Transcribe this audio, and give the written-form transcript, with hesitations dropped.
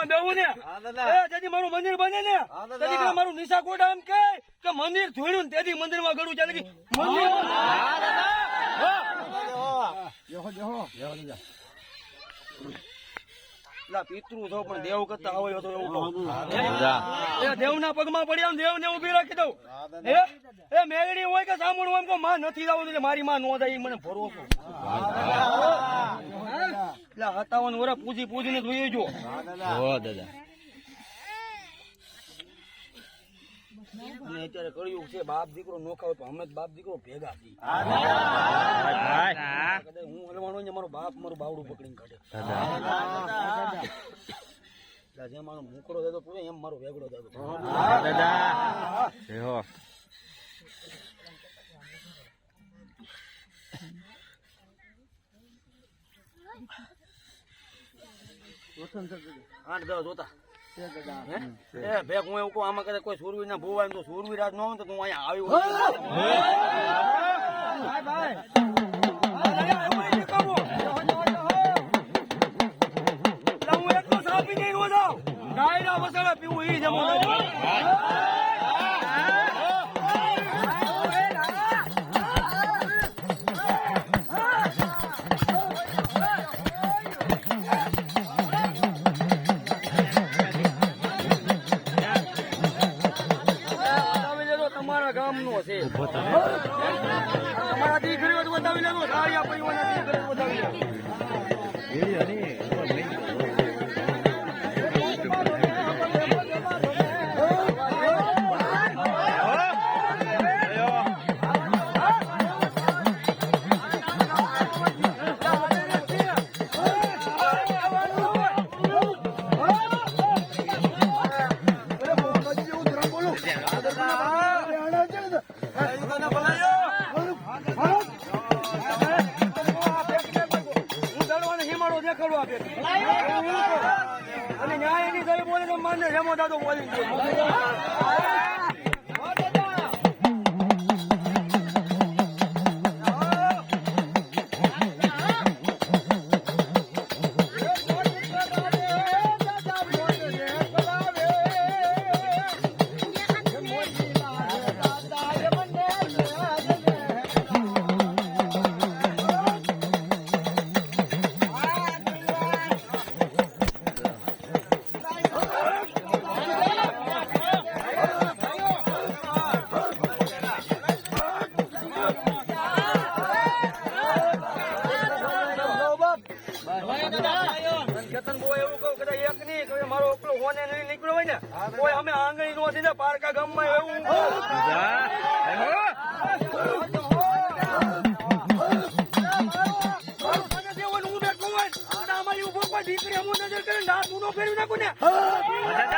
મંદિરમાં બેહું ને તેથી મારું મંદિર બને ને તેથી મારું નિશા કોટા એમ કે મંદિર જોડ્યું ને તેથી મંદિરમાં ગળું ચાલે કે મંદિર પિતૃ છો પણ દેવ કરતા હોય તો એવું દેવ ના પગમાં પડ્યા દેવ ને ઉભી રાખી દઉં એ મેળડી હોય કે સાંભળવું એમ કે માં નથી જવું એટલે મારી માં નો જાય મને ભરોસો એટલે 57 વર્ષ પૂજીને જોઈએ જો દાદા અને અત્યારે કર્યું છે બાપ દીકરો નોખા હોય તો અમે બાપ દીકરો ભેગા છીએ હું હલવાનો ને મારો બાપ મારું બાવડું પકડીને કાઢે જેમ મારો મુકડો થતો પૂરે એમ મારો વેગડો થતો આઠ દસ જોતા ભેગ હું એવું કહું આમાં કદાચ કોઈ સુરવીર ના ભૂવા તો સુરવીર રાજ ન હોય તો તું અહીંયા આવ્યો હું એટલો સાપી નહીં નો જાઉં ગાયના મસાલા પીવું એ જમો તમારા દીકરીઓ બતાવી લેજો સારી પરિવારના દીકરીઓ બતાવી લેજો અને ન્યાય એની ઘરે બોલે તો માને રેમો દાદો બોલી મારો એકલો હોને નહીં નીકળ્યો હોય ને કોઈ અમે આંગળી નો થી પારકા ગામમાં એવું દીકરી હું નજર કરીને ના તું નો ફેરવી નાખું ને